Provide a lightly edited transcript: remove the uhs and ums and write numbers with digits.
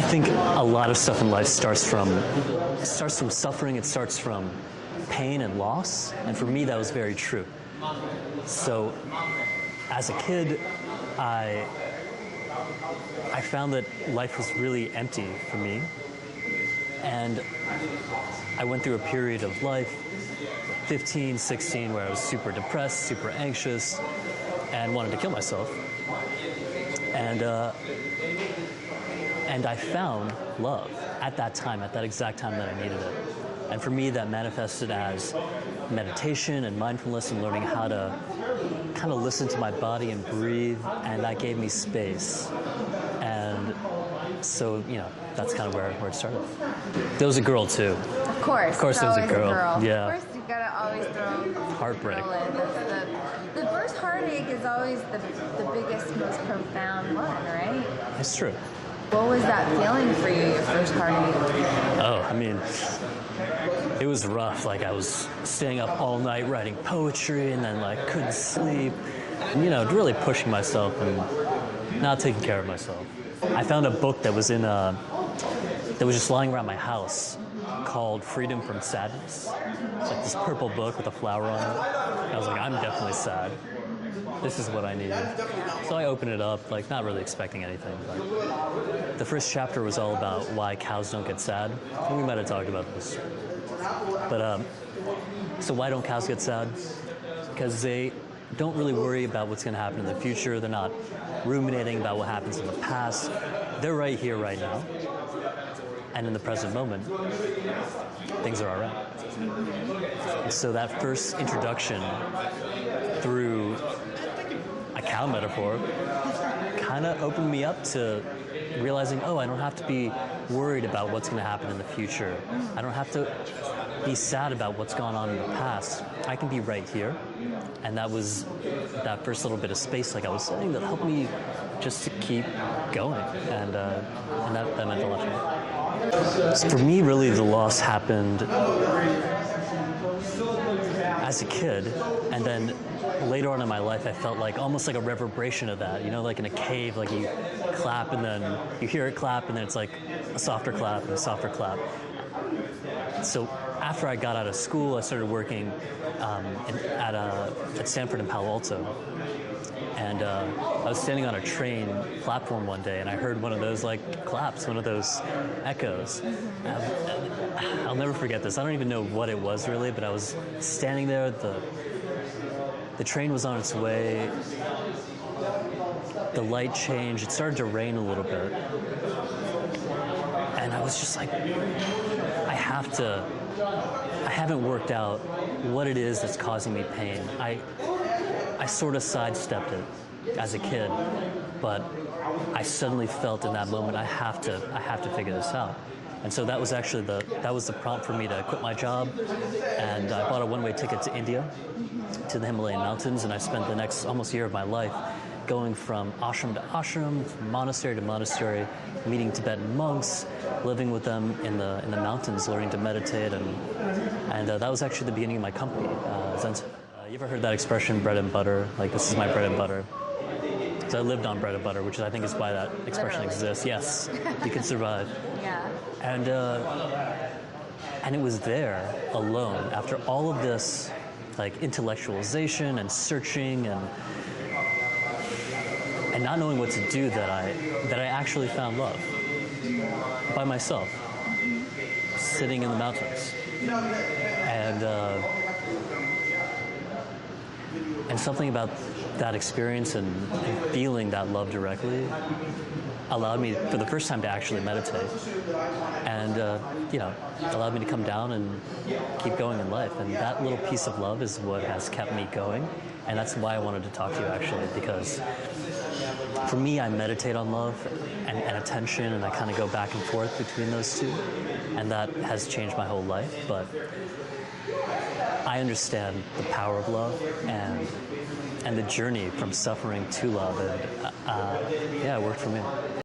think a lot of stuff in life starts from suffering. It starts from pain and loss, and for me that was very true. So as a kid, I found that life was really empty for me, and I went through a period of life, 15, 16, where I was super depressed, super anxious, and wanted to kill myself. And I found love at that time, at that exact time that I needed it. And for me, that manifested as meditation and mindfulness and learning how to kind of listen to my body and breathe, and that gave me space. And so, that's kind of where it started. There was a girl, too. Of course there was a girl. Yeah. Of course, you gotta always throw Heartbreak. The first heartache is always the biggest, most profound one, right? It's true. What was that feeling for you, your first heartache? Oh, it was rough. Like, I was staying up all night writing poetry, and then couldn't sleep. Really pushing myself and not taking care of myself. I found a book that was just lying around my house called Freedom from Sadness. It's like this purple book with a flower on it. And I was like, I'm definitely sad. This is what I need. So I opened it up, not really expecting anything. But the first chapter was all about why cows don't get sad. We might have talked about this. But so why don't cows get sad? Because they don't really worry about what's going to happen in the future. They're not ruminating about what happens in the past. They're right here, right now. And in the present moment, things are all right. And so that first introduction through a cow metaphor kind of opened me up to realizing, I don't have to be worried about what's going to happen in the future. I don't have to be sad about what's gone on in the past. I can be right here. And that was that first little bit of space, like I was saying, that helped me just to keep going. And that meant a lot to me. So for me, really, the loss happened as a kid, and then later on in my life, I felt almost like a reverberation of that. Like in a cave, you clap and then you hear it clap, and then it's like a softer clap and a softer clap. So after I got out of school, I started working at Stanford in Palo Alto. And I was standing on a train platform one day, and I heard one of those claps, one of those echoes. I'll never forget this. I don't even know what it was really, but I was standing there. The train was on its way. The light changed. It started to rain a little bit. And I was just like, I haven't worked out what it is that's causing me pain. I sort of sidestepped it as a kid, but I suddenly felt in that moment I have to figure this out. And so that was actually the prompt for me to quit my job, and I bought a one-way ticket to India, to the Himalayan mountains, and I spent the next almost year of my life going from ashram to ashram, from monastery to monastery, meeting Tibetan monks, living with them in the mountains, learning to meditate, and that was actually the beginning of my company, Zen. You ever heard that expression, bread and butter? This is my bread and butter. So I lived on bread and butter, which I think is why that expression exists. Yes, you can survive. Yeah. And it was there alone after all of this, intellectualization and searching and not knowing what to do, that I actually found love by myself, sitting in the mountains, and something about that experience and feeling that love directly allowed me, for the first time, to actually meditate, and allowed me to come down and keep going in life. And that little piece of love is what has kept me going, and that's why I wanted to talk to you, actually, because for me, I meditate on love and attention, and I kind of go back and forth between those two, and that has changed my whole life. But I understand the power of love and the journey from suffering to love, and it worked for me.